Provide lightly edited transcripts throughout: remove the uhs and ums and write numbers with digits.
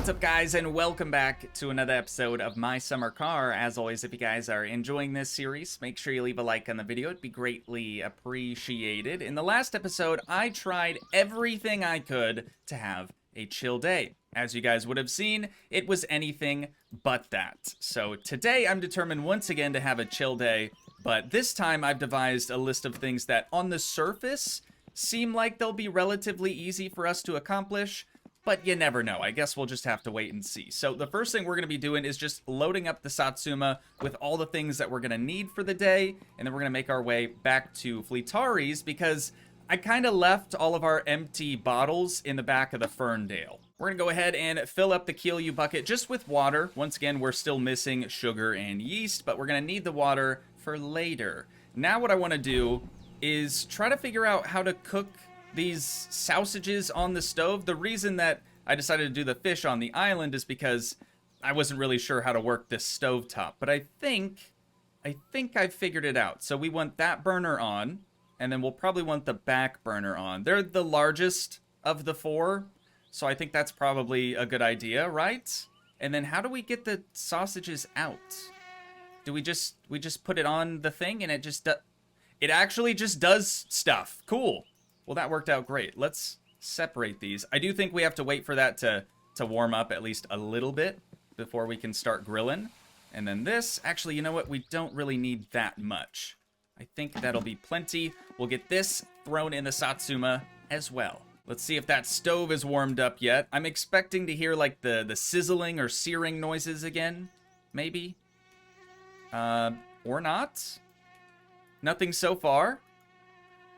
What's up, guys, and welcome back to another episode of My Summer Car. As always, if you guys are enjoying this series, make sure you leave a like on the video. It'd be greatly appreciated. In the last episode, I tried everything I could to have a chill day. As you guys would have seen, it was anything but that. So today, I'm determined once again to have a chill day, but this time I've devised a list of things that on the surface seem like they'll be relatively easy for us to accomplish, but you never know. I guess we'll just have to wait and see. So the first thing we're going to be doing is just loading up the Satsuma with all the things that we're going to need for the day, and then we're going to make our way back to Fleetari's because I kind of left all of our empty bottles in the back of the Ferndale. We're going to go ahead and fill up the Keelyu bucket just with water. Once again, we're still missing sugar and yeast, but we're going to need the water for later. Now what I want to do is try to figure out how to cook these sausages on the stove. The reason that I decided to do the fish on the island is because I wasn't really sure how to work this stovetop, but I think I've figured it out. So we want that burner on, and then we'll probably want the back burner on. They're the largest of the four, so I think that's probably a good idea, right? And then how do we get the sausages out? Do we just put it on the thing and it actually just does stuff. Cool. Well, that worked out great. Let's separate these. I do think we have to wait for that to warm up at least a little bit before we can start grilling. And then this, actually, you know what? We don't really need that much. I think that'll be plenty. We'll get this thrown in the Satsuma as well. Let's see if that stove is warmed up yet. I'm expecting to hear like the sizzling or searing noises again, maybe. Or not. Nothing so far.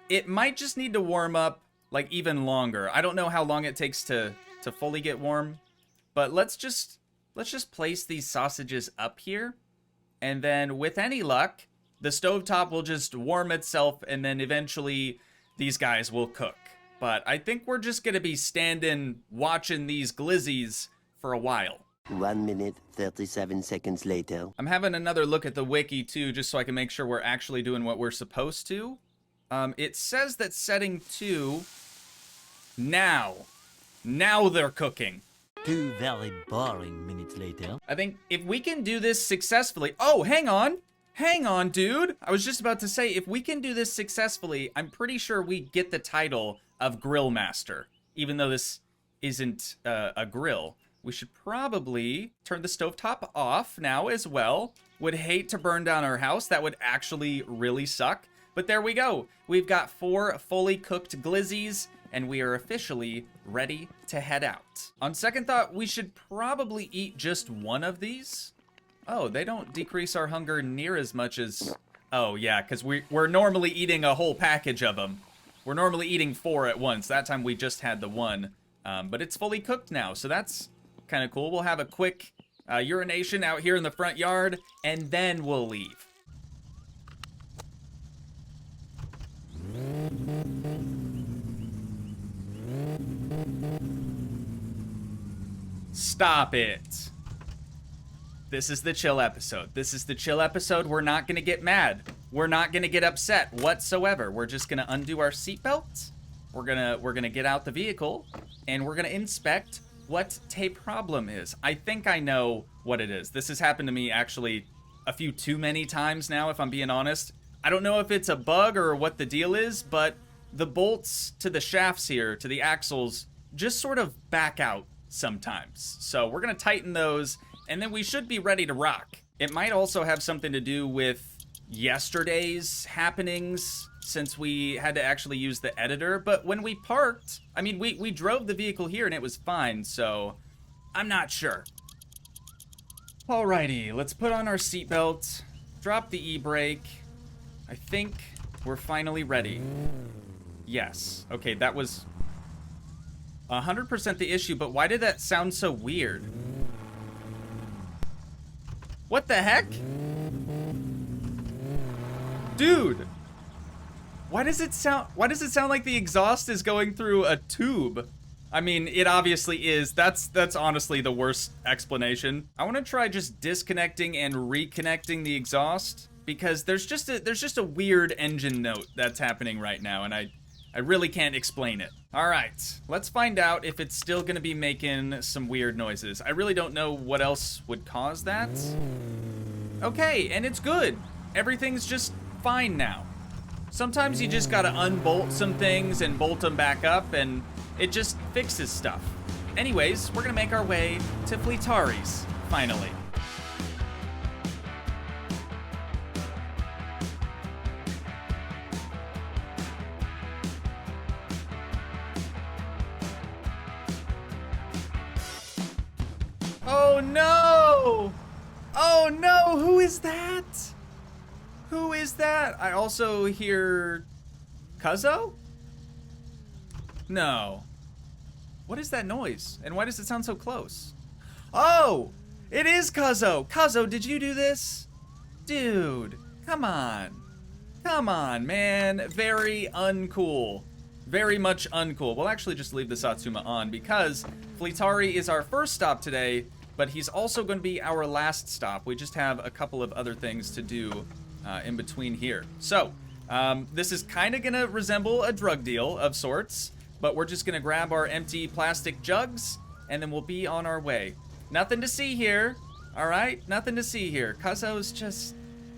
It might just need to warm up like even longer. I don't know how long it takes to fully get warm, but let's just place these sausages up here, and then with any luck, the stovetop will just warm itself, and then eventually these guys will cook. But I think we're just gonna be standing watching these glizzies for a while. 1 minute, 37 seconds later. I'm having another look at the wiki too, just so I can make sure we're actually doing what we're supposed to. It says that setting 2, now they're cooking. 2 very boring minutes later. I think if we can do this successfully, oh, hang on, dude. I was just about to say, if we can do this successfully, I'm pretty sure we get the title of Grill Master, even though this isn't a grill. We should probably turn the stovetop off now as well. Would hate to burn down our house. That would actually really suck. But there we go. We've got 4 fully cooked glizzies, and we are officially ready to head out. On second thought, we should probably eat just one of these. Oh, they don't decrease our hunger near as much as... Oh, yeah, because we're normally eating a whole package of them. We're normally eating 4 at once. That time we just had the one. But it's fully cooked now, so that's kind of cool. We'll have a quick urination out here in the front yard, and then we'll leave. Stop it. This is the chill episode. This is the chill episode. We're not gonna get mad. We're not gonna get upset whatsoever. We're just gonna undo our seatbelts. We're gonna get out the vehicle, and we're gonna inspect what the problem is. I think I know what it is. This has happened to me actually a few too many times now, if I'm being honest. I don't know if it's a bug or what the deal is, but the bolts to the shafts here, to the axles, just sort of back out sometimes. So we're gonna tighten those, and then we should be ready to rock. It might also have something to do with yesterday's happenings, since we had to actually use the editor. But when we parked, I mean, we drove the vehicle here and it was fine, so I'm not sure. Alrighty, let's put on our seatbelt, drop the e-brake. I think we're finally ready. Yes. Okay, that was 100% the issue, but why did that sound so weird? What the heck? Dude! Why does it sound like the exhaust is going through a tube? I mean, it obviously is. That's honestly the worst explanation. I want to try just disconnecting and reconnecting the exhaust, because there's just a weird engine note that's happening right now, and I I really can't explain it. All right, let's find out if it's still gonna be making some weird noises. I really don't know what else would cause that. Okay, and it's good. Everything's just fine now. Sometimes you just gotta unbolt some things and bolt them back up, and it just fixes stuff. Anyways, we're gonna make our way to Fleetari's, finally. Oh no! Oh no, who is that? Who is that? I also hear Cuzzo? No. What is that noise? And why does it sound so close? Oh! It is Cuzzo! Cuzzo, did you do this? Dude, come on. Come on, man. Very uncool. Very much uncool. We'll actually just leave the Satsuma on because Fleetari is our first stop today, but he's also going to be our last stop. We just have a couple of other things to do in between here. So, this is kind of going to resemble a drug deal of sorts, but we're just going to grab our empty plastic jugs, and then we'll be on our way. Nothing to see here, all right? Nothing to see here. Cuzzo's just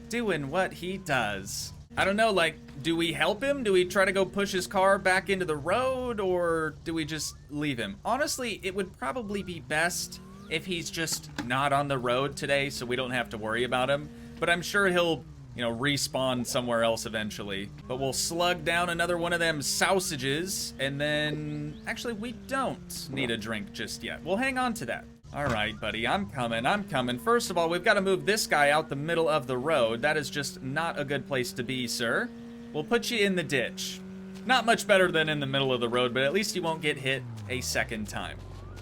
doing what he does. I don't know, like, do we help him? Do we try to go push his car back into the road, or do we just leave him? Honestly, it would probably be best if he's just not on the road today so we don't have to worry about him. But I'm sure he'll, you know, respawn somewhere else eventually. But we'll slug down another one of them sausages, and then... Actually, we don't need a drink just yet. We'll hang on to that. All right, buddy, I'm coming. First of all, we've got to move this guy out the middle of the road. That is just not a good place to be, sir. We'll put you in the ditch. Not much better than in the middle of the road, but at least you won't get hit a second time.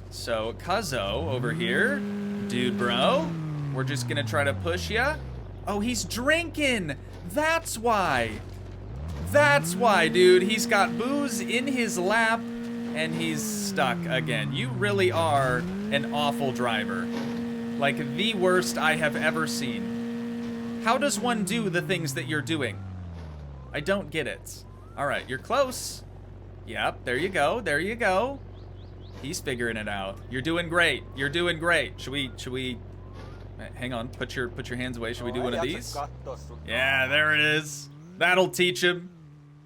So, Cuzzo over here. Dude, bro, we're just gonna try to push ya. Oh, he's drinking. That's why. That's why, dude. He's got booze in his lap, and he's stuck again. You really are an awful driver. Like, the worst I have ever seen. How does one do the things that you're doing? I don't get it. All right, you're close. Yep, there you go, there you go. He's figuring it out. You're doing great. You're doing great. Should we... Hang on, put your hands away. Should we do one of these? Yeah, there it is. That'll teach him.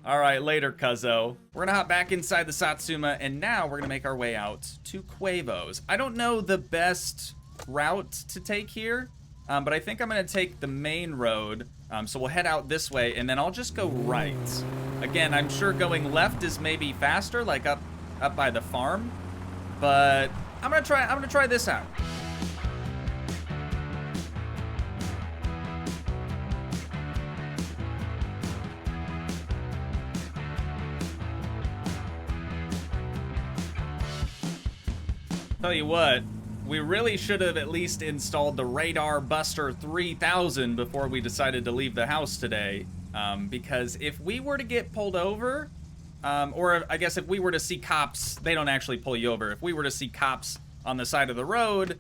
All right, later, Cuzzo. We're gonna hop back inside the Satsuma, and now we're gonna make our way out to Quavo's. I don't know the best route to take here, but I think I'm gonna take the main road. So we'll head out this way, and then I'll just go right. Again, I'm sure going left is maybe faster, like up by the farm, but I'm gonna try this out. Tell you what, we really should have at least installed the Radar Buster 3000 before we decided to leave the house today. Because if we were to get pulled over, or I guess if we were to see cops, they don't actually pull you over. If we were to see cops on the side of the road,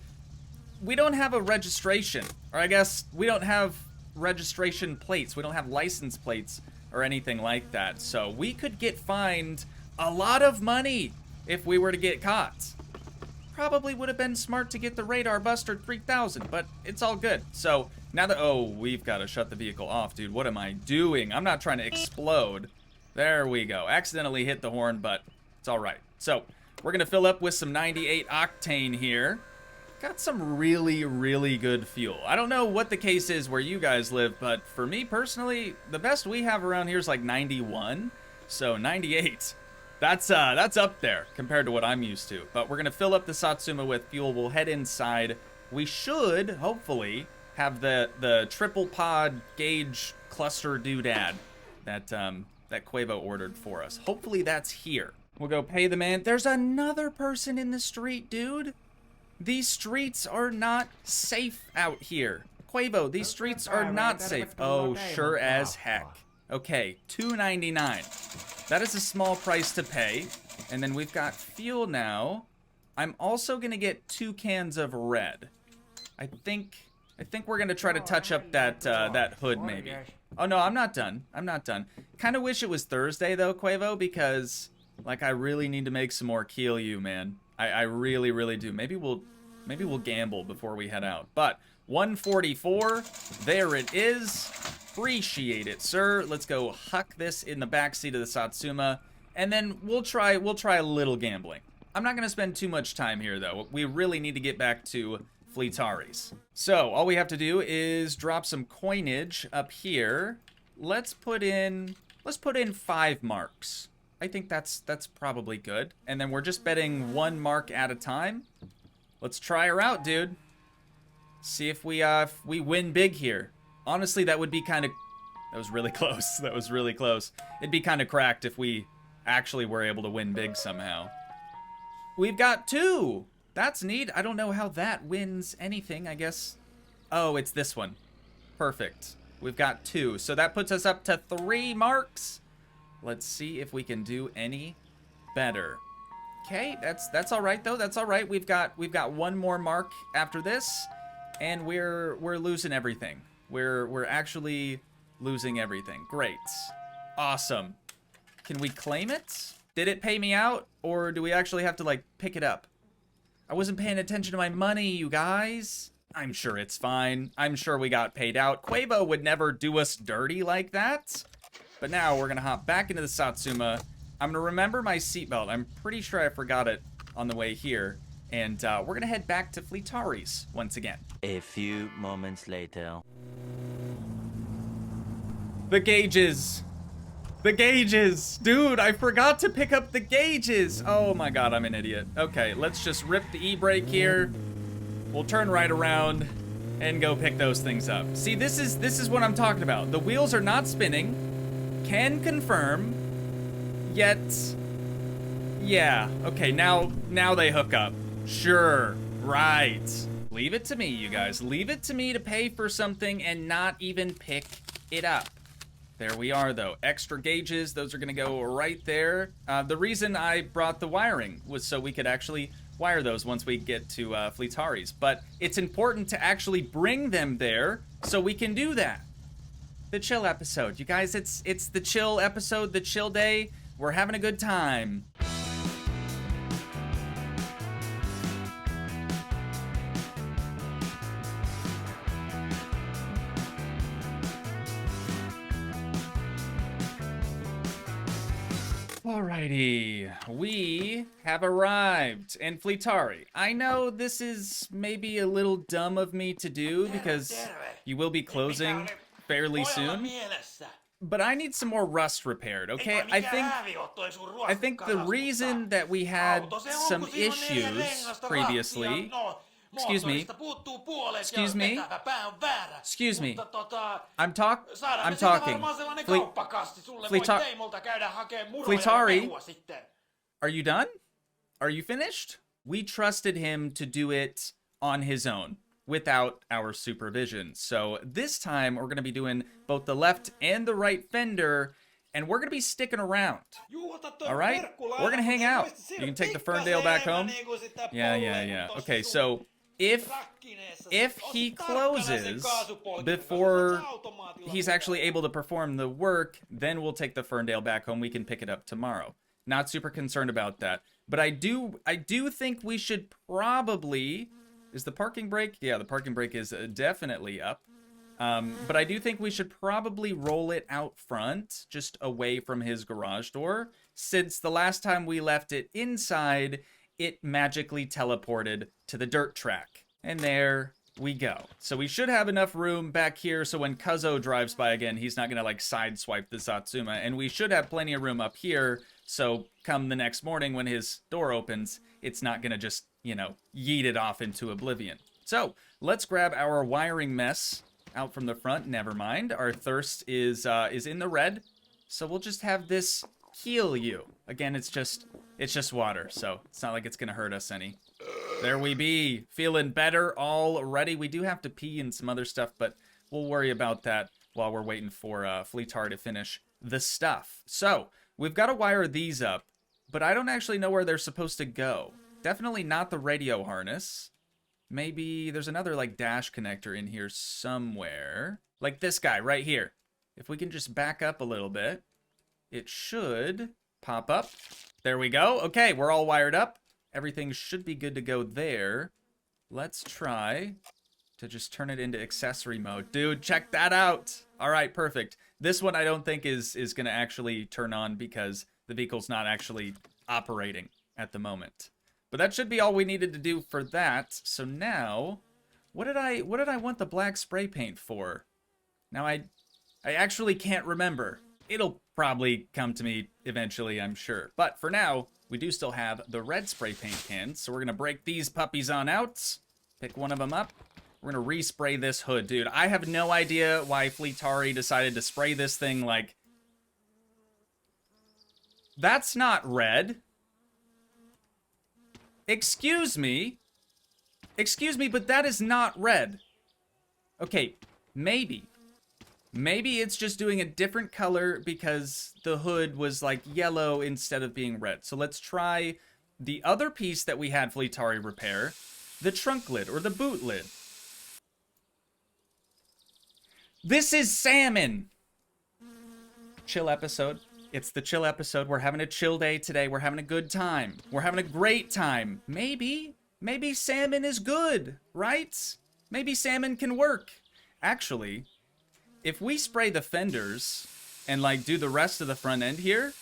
we don't have a registration. Or I guess we don't have registration plates. We don't have license plates or anything like that. So we could get fined a lot of money if we were to get caught. Probably would have been smart to get the Radar Buster 3000, but it's all good. So now that, oh, we've got to shut the vehicle off, dude. What am I doing? I'm not trying to explode. There we go. Accidentally hit the horn, but it's all right. So we're going to fill up with some 98 octane here. Got some really, really good fuel. I don't know what the case is where you guys live, but for me personally, the best we have around here is like 91. So 98. That's up there compared to what I'm used to. But we're gonna fill up the Satsuma with fuel. We'll head inside. We should, hopefully, have the triple pod gauge cluster doodad that Quavo ordered for us. Hopefully that's here. We'll go pay the man. There's another person in the street, dude. These streets are not safe out here. Quavo, these streets are not safe. Oh, sure as heck. Okay, $2.99. That is a small price to pay. And then we've got fuel now. I'm also gonna get 2 cans of red. I think I think we're gonna try to touch up that that hood maybe. Oh no, I'm not done. I'm not done. Kind of wish it was Thursday though, Quavo, because like I really need to make some more Keel, man. I really, really do. Maybe we'll gamble before we head out. But 144, there it is. Appreciate it, sir. Let's go huck this in the backseat of the Satsuma, and then we'll try a little gambling. I'm not gonna spend too much time here though. We really need to get back to Fleetaris. So all we have to do is drop some coinage up here. Let's put in 5 marks. I think that's probably good. And then we're just betting 1 mark at a time. Let's try her out, dude. See if we win big here. Honestly, that would be kind of... That was really close. That was really close. It'd be kind of cracked if we actually were able to win big somehow. We've got 2. That's neat. I don't know how that wins anything, I guess. Oh, it's this one. Perfect. We've got 2. So that puts us up to 3 marks. Let's see if we can do any better. Okay, that's all right though. That's all right. We've got 1 more mark after this, and we're losing everything. We're actually losing everything. Great. Awesome. Can we claim it? Did it pay me out, or do we actually have to like pick it up? I wasn't paying attention to my money, you guys. I'm sure it's fine. I'm sure we got paid out. Quavo would never do us dirty like that. But now we're gonna hop back into the Satsuma. I'm gonna remember my seatbelt. I'm pretty sure I forgot it on the way here. And we're gonna head back to Fleetaris once again. A few moments later. The gauges. The gauges. Dude, I forgot to pick up the gauges. Oh my god, I'm an idiot. Okay, let's just rip the e-brake here. We'll turn right around and go pick those things up. See, this is what I'm talking about. The wheels are not spinning. Can confirm. Yet, yeah. Okay, now they hook up. Sure, right. Leave it to me, you guys. Leave it to me to pay for something and not even pick it up. There we are, though. Extra gauges, those are gonna go right there. The reason I brought the wiring was so we could actually wire those once we get to Fleetaris. But it's important to actually bring them there so we can do that. The chill episode. You guys, it's the chill episode, the chill day. We're having a good time. Alrighty, we have arrived in Fleetari. I know this is maybe a little dumb of me to do because you will be closing fairly soon, but I need some more rust repaired, okay? I think the reason that we had some issues previously... Excuse me. Excuse me. Excuse me. I'm talking. Fleetari, are you done? Are you finished? We trusted him to do it on his own, without our supervision. So this time, we're going to be doing both the left and the right fender, and we're going to be sticking around. All right? We're going to hang out. You can take the Ferndale back home. Yeah. Okay, so... If he closes before he's actually able to perform the work, then we'll take the Ferndale back home. We can pick it up tomorrow. Not super concerned about that. But I do think we should probably... Is the parking brake? Yeah, the parking brake is definitely up. But I do think we should probably roll it out front, just away from his garage door, since the last time we left it inside... it magically teleported to the dirt track. And there we go. So we should have enough room back here so when Cuzzo drives by again, he's not gonna like sideswipe the Satsuma. And we should have plenty of room up here, so come the next morning when his door opens, it's not gonna just, you know, yeet it off into oblivion. So let's grab our wiring mess out from the front. Never mind. Our thirst is in the red. So we'll just have this heal you. Again, it's just water, so it's not like it's gonna hurt us any. There we be. Feeling better already. We do have to pee and some other stuff, but we'll worry about that while we're waiting for Fleetar to finish the stuff. So, we've got to wire these up, but I don't actually know where they're supposed to go. Definitely not the radio harness. Maybe there's another like dash connector in here somewhere. Like this guy right here. If we can just back up a little bit, it should pop up. There we go. Okay, we're all wired up. Everything should be good to go there. Let's try to just turn it into accessory mode. Dude, check that out. All right, perfect. This one I don't think is going to actually turn on because the vehicle's not actually operating at the moment. But that should be all we needed to do for that. So now, what did I want the black spray paint for? Now I actually can't remember. It'll probably come to me eventually, I'm sure. But for now, we do still have the red spray paint cans. So we're going to break these puppies on out. Pick one of them up. We're going to respray this hood, dude. I have no idea why Fleetari decided to spray this thing like... That's not red. Excuse me, but that is not red. Okay, maybe. Maybe it's just doing a different color because the hood was like yellow instead of being red. So let's try the other piece that we had Fleetari repair, the trunk lid or the boot lid. This is salmon. Chill episode. It's the chill episode. We're having a chill day today. We're having a good time. We're having a great time. Maybe salmon is good, right? Maybe salmon can work. Actually, if we spray the fenders and like do the rest of the front end here,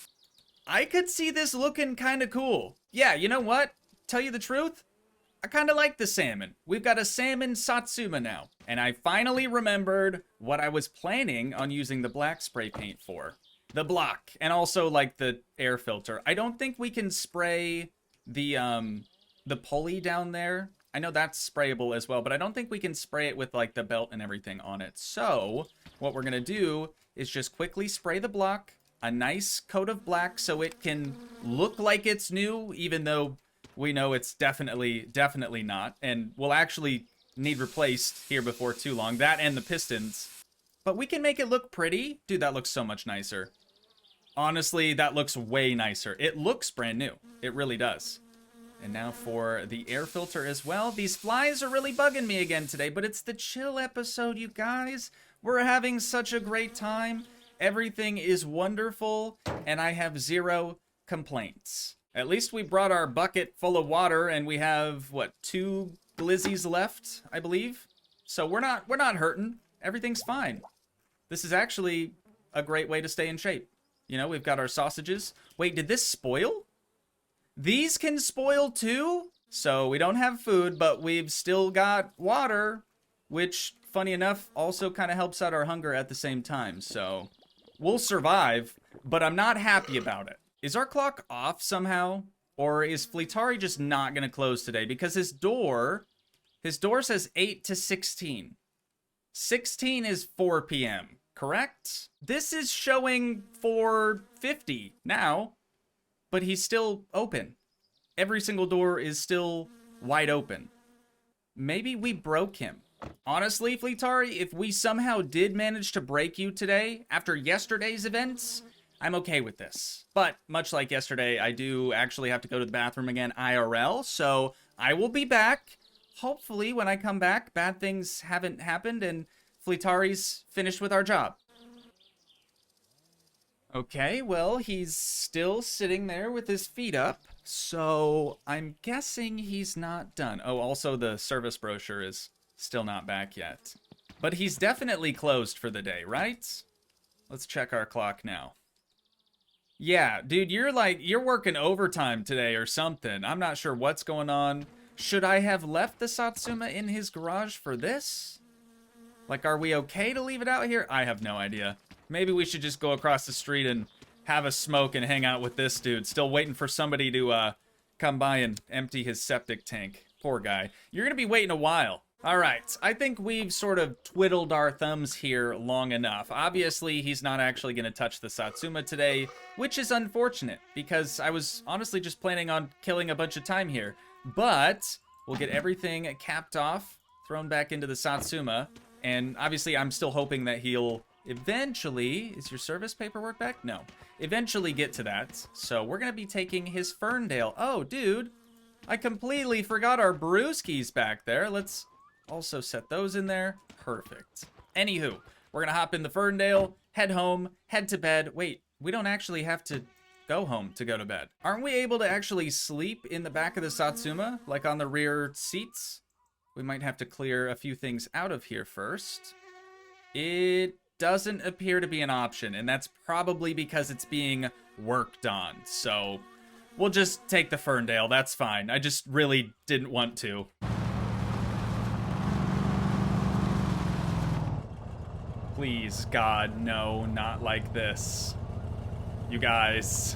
I could see this looking kind of cool. Yeah, you know what? Tell you the truth, I kind of like the salmon. We've got a salmon Satsuma now. And I finally remembered what I was planning on using the black spray paint for. The block, and also like the air filter. I don't think we can spray the pulley down there. I know that's sprayable as well, but I don't think we can spray it with like the belt and everything on it. So what we're gonna do is just quickly spray the block, a nice coat of black so it can look like it's new, even though we know it's definitely not. And we'll actually need replaced here before too long. That and the pistons. But we can make it look pretty. Dude, that looks so much nicer. Honestly, that looks way nicer. It looks brand new. It really does. And now for the air filter as well. These flies are really bugging me again today, but it's the chill episode, you guys. We're having such a great time. Everything is wonderful, and I have zero complaints. At least we brought our bucket full of water, and we have, what, 2 glizzies left, I believe? So we're not hurting. Everything's fine. This is actually a great way to stay in shape. You know, we've got our sausages. Wait, did this spoil? These can spoil too? So we don't have food, but we've still got water, which, funny enough, also kind of helps out our hunger at the same time. So we'll survive, but I'm not happy about it. Is our clock off somehow? Or is Fleetari just not going to close today? Because his door says 8 to 16. 16 is 4 p.m., correct? This is showing 4:50 now, but he's still open. Every single door is still wide open. Maybe we broke him. Honestly, Fleetari, if we somehow did manage to break you today, after yesterday's events, I'm okay with this. But, much like yesterday, I do actually have to go to the bathroom again IRL, so I will be back. Hopefully, when I come back, bad things haven't happened and Fleetari's finished with our job. Okay, well, he's still sitting there with his feet up, so I'm guessing he's not done. Oh, also the service brochure is still not back yet. But he's definitely closed for the day, right? Let's check our clock now. Yeah, dude, you're working overtime today or something. I'm not sure what's going on. Should I have left the Satsuma in his garage for this? Like, are we okay to leave it out here? I have no idea. Maybe we should just go across the street and have a smoke and hang out with this dude. Still waiting for somebody to come by and empty his septic tank. Poor guy. You're gonna be waiting a while. Alright, I think we've sort of twiddled our thumbs here long enough. Obviously, he's not actually gonna touch the Satsuma today, which is unfortunate, because I was honestly just planning on killing a bunch of time here. But we'll get everything capped off, thrown back into the Satsuma, and obviously I'm still hoping that he'll eventually... Is your service paperwork back? No. Eventually get to that. So we're going to be taking his Ferndale. Oh, dude. I completely forgot our brewskis back there. Let's also set those in there. Perfect. Anywho, we're gonna hop in the Ferndale, head home, head to bed. Wait, we don't actually have to go home to go to bed. Aren't we able to actually sleep in the back of the Satsuma, like on the rear seats? We might have to clear a few things out of here first. It doesn't appear to be an option, and that's probably because it's being worked on. So we'll just take the Ferndale, that's fine. I just really didn't want to. Please, God, no, not like this. You guys.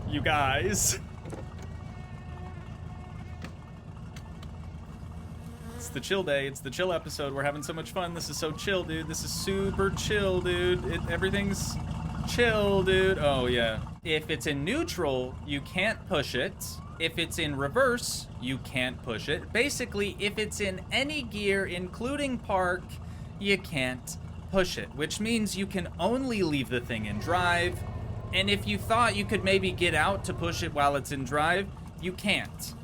You guys. It's the chill day. It's the chill episode. We're having so much fun. This is so chill, dude. This is super chill, dude. Everything's chill, dude. Oh, yeah. If it's in neutral, you can't push it. If it's in reverse, you can't push it. Basically, if it's in any gear, including park, you can't push it, which means you can only leave the thing in drive. And if you thought you could maybe get out to push it while it's in drive, you can't.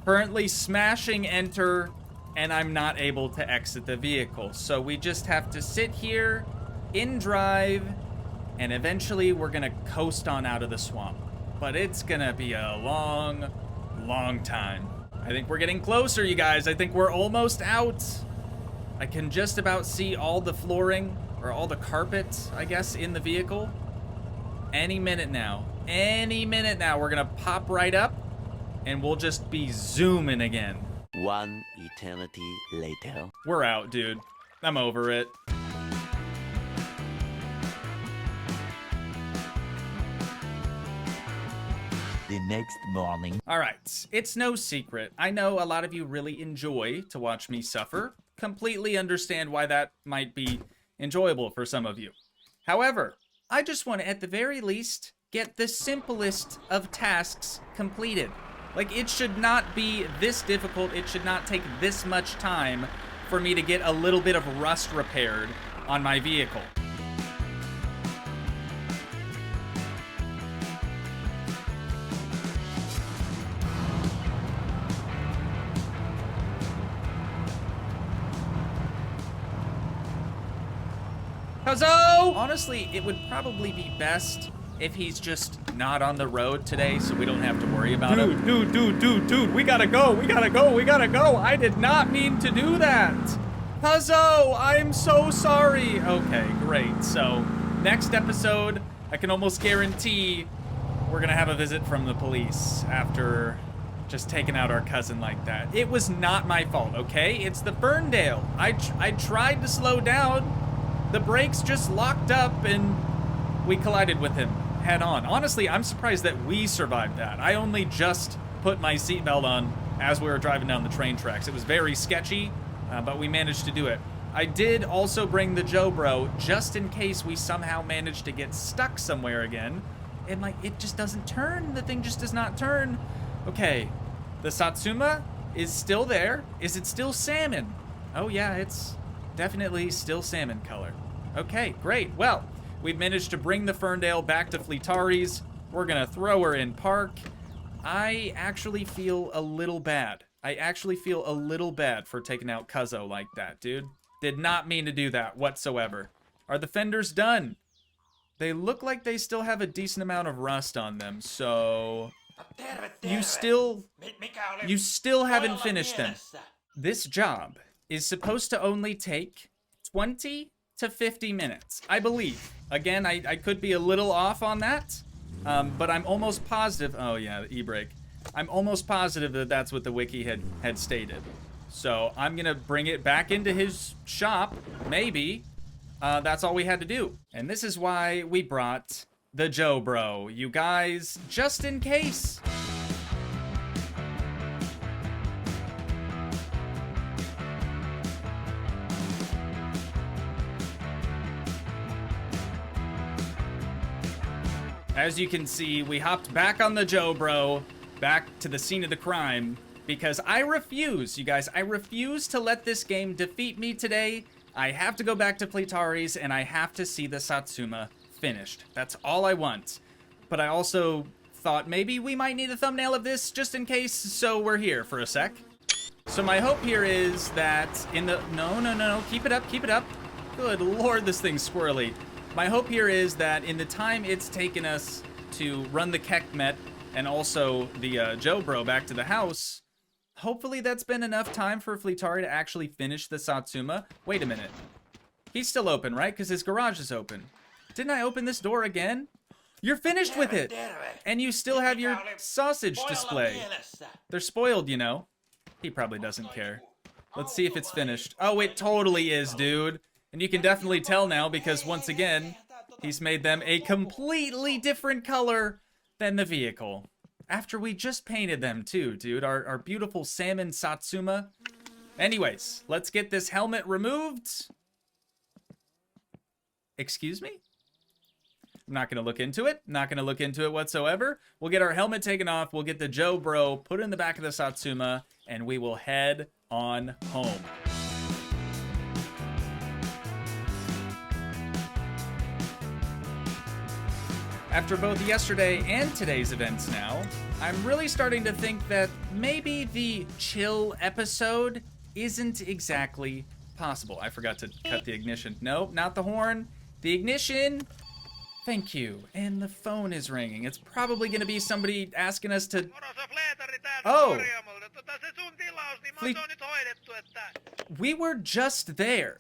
Currently smashing enter, and I'm not able to exit the vehicle. So we just have to sit here in drive, and eventually we're gonna coast on out of the swamp. But it's gonna be a long, long time. I think we're getting closer, you guys. I think we're almost out. I can just about see all the flooring, or all the carpet, I guess, in the vehicle. Any minute now. Any minute now, we're gonna pop right up, and we'll just be zooming again. One eternity later. We're out, dude. I'm over it. The next morning. All right, it's no secret. I know a lot of you really enjoy to watch me suffer. Completely understand why that might be enjoyable for some of you. However, I just want to, at the very least, get the simplest of tasks completed. Like, it should not be this difficult. It should not take this much time for me to get a little bit of rust repaired on my vehicle. Huzzah! Honestly, it would probably be best if he's just not on the road today so we don't have to worry about him. Dude, we gotta go, we gotta go. I did not mean to do that. Huzzah, I'm so sorry. Okay, great. So, next episode, I can almost guarantee we're gonna have a visit from the police after just taking out our cousin like that. It was not my fault, okay? It's the Ferndale. I tried to slow down. The brakes just locked up and we collided with him head on. Honestly, I'm surprised that we survived that. I only just put my seatbelt on as we were driving down the train tracks. It was very sketchy, but we managed to do it. I did also bring the Joe Bro just in case we somehow managed to get stuck somewhere again. And like, it just doesn't turn. The thing just does not turn. Okay, the Satsuma is still there. Is it still salmon? Oh yeah, it's definitely still salmon color. Okay, great. Well, we've managed to bring the Ferndale back to Fleetari's. We're gonna throw her in park. I actually feel a little bad. I actually feel a little bad for taking out Cuzzo like that, dude. Did not mean to do that whatsoever. Are the fenders done? They look like they still have a decent amount of rust on them, so you still haven't finished them. This job is supposed to only take 20 to 50 minutes, I believe. Again, I could be a little off on that, but I'm almost positive. Oh yeah, the e-brake. I'm almost positive that that's what the wiki had stated. So I'm gonna bring it back into his shop, maybe. That's all we had to do. And this is why we brought the Joe Bro, you guys, just in case. As you can see, we hopped back on the Joe Bro, back to the scene of the crime, because I refuse, you guys, I refuse to let this game defeat me today. I have to go back to Fleetari's, and I have to see the Satsuma finished. That's all I want. But I also thought maybe we might need a thumbnail of this just in case, so we're here for a sec. So my hope here is that in the... No. Keep it up, keep it up. Good lord, this thing's squirrely. My hope here is that in the time it's taken us to run the Kekmet and also the Joe Bro back to the house, hopefully that's been enough time for Fleetari to actually finish the Satsuma. Wait a minute. He's still open, right? Because his garage is open. Didn't I open this door again? You're finished with it! And you still have your sausage display. They're spoiled, you know. He probably doesn't care. Let's see if it's finished. Oh, it totally is, dude. And you can definitely tell now because, once again, he's made them a completely different color than the vehicle. After we just painted them, too, dude. Our beautiful salmon Satsuma. Anyways, let's get this helmet removed. Excuse me? I'm not going to look into it. Not going to look into it whatsoever. We'll get our helmet taken off. We'll get the Joe Bro put in the back of the Satsuma, and we will head on home. After both yesterday and today's events now, I'm really starting to think that maybe the chill episode isn't exactly possible. I forgot to cut the ignition. Nope, not the horn. The ignition. Thank you. And the phone is ringing. It's probably going to be somebody asking us to... Oh! We were just there.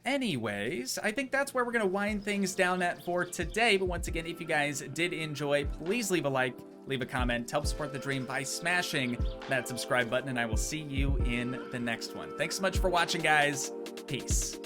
Anyways, I think that's where we're going to wind things down at for today. But once again, if you guys did enjoy, please leave a like, leave a comment, help support the dream by smashing that subscribe button, and I will see you in the next one. Thanks so much for watching, guys. Peace.